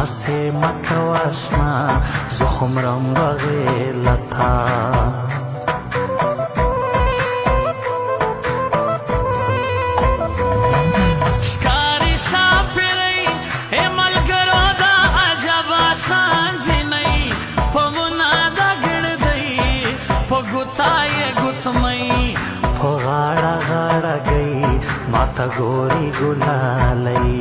داسې مه کوه اشنا زه خو مرم بغیر له تا माता गोरी गुलालई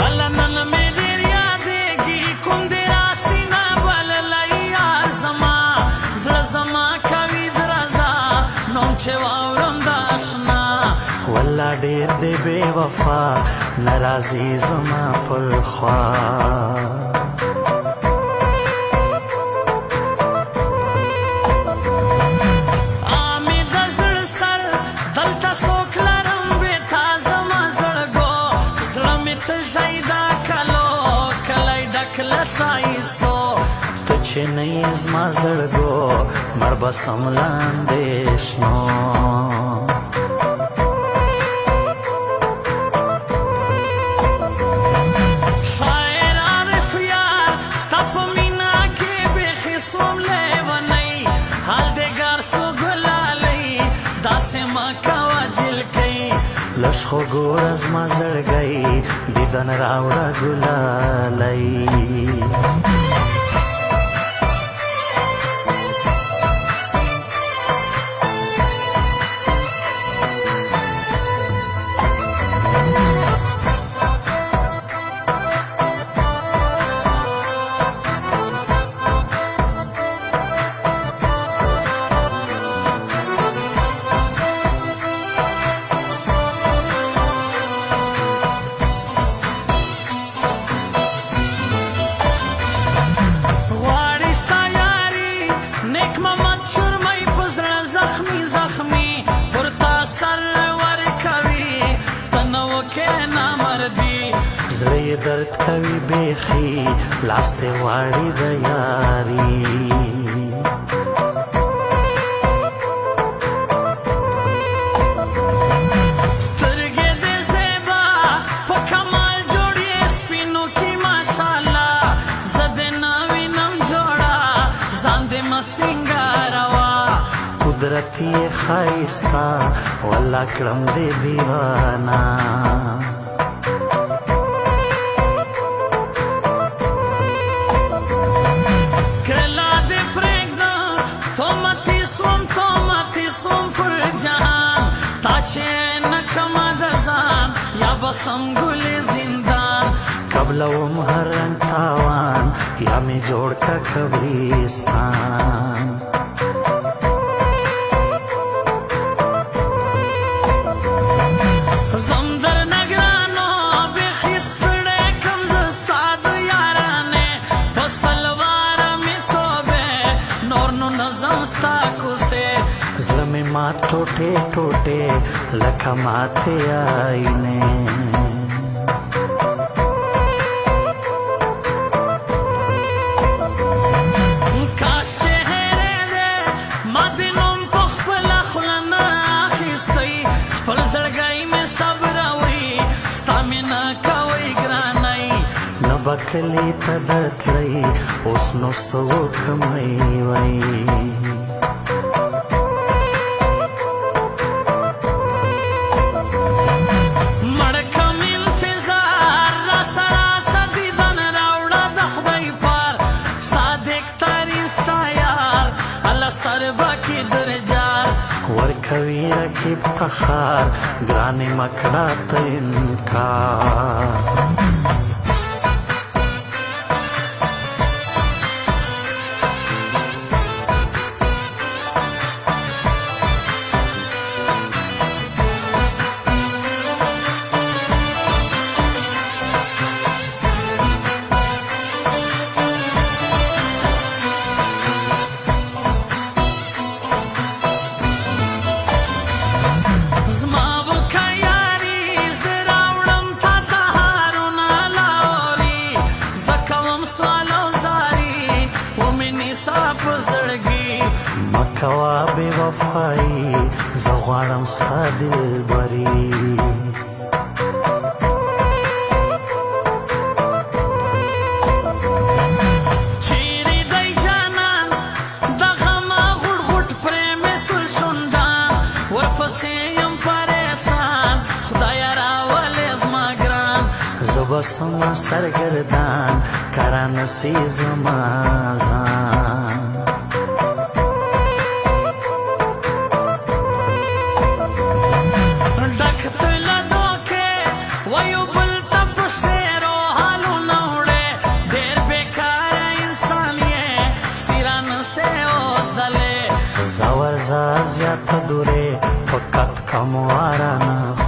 अलनन में देर यादेगी कुंदेरा सीना बललई आजमा जमा कवि दरजा नोचे वावरम दाशना वल्ला देर दे बेवफा नाराजी जमा पर ख्वा تو چې نه یې زما زړګو مړ به سم لاندې شنو شاعر عارف یار ستا په مینا کې بیخي سوم لیونی حال دګار سو ګلالۍ داسې مه کوه جلکۍ لږ خو ګوره زما زړګی دیدن راوړه ګلالۍ زړه درد کوي بیخي لاس ته واړي د یاري سترګې دې زیبا په کمال جوړې سپینو کې ماشاءالله زه دې نه وینم جوړه ځان دې مه سینګاروا قدرت یې ښایسته والله کړم دې دیوانه بسم گل زندان قبلوم هر رنگ تاوان یا می جوڑ کا قبرستان زمدر نگرانو بخیستڑے کم زستاد یارانے پسلوار میں توبے نور نو نظم ستاکو سے زلمی مات ٹوٹے ٹوٹے لکھا ماتے آئینے کاش چہرے دے مدنم پخپلا خلنا آخیستی پل زرگائی میں صبر ہوئی ستامنا کوئی گرانائی نبکلی تدت لئی اس نو سوک مئی وئی ورکوی رکیب تخار گرانی مکڑات انکار مکوا بے وفائی زه غواړم ستا دلبري چیرې دی جانان د غمه غوټ غوټ پرې مې سول شونډان ورپسې یم پریشان خدایه راولې زما ګران زه به سمه سرګردان کرا نسي زما ځان زور زیات دوره فقط کموارانه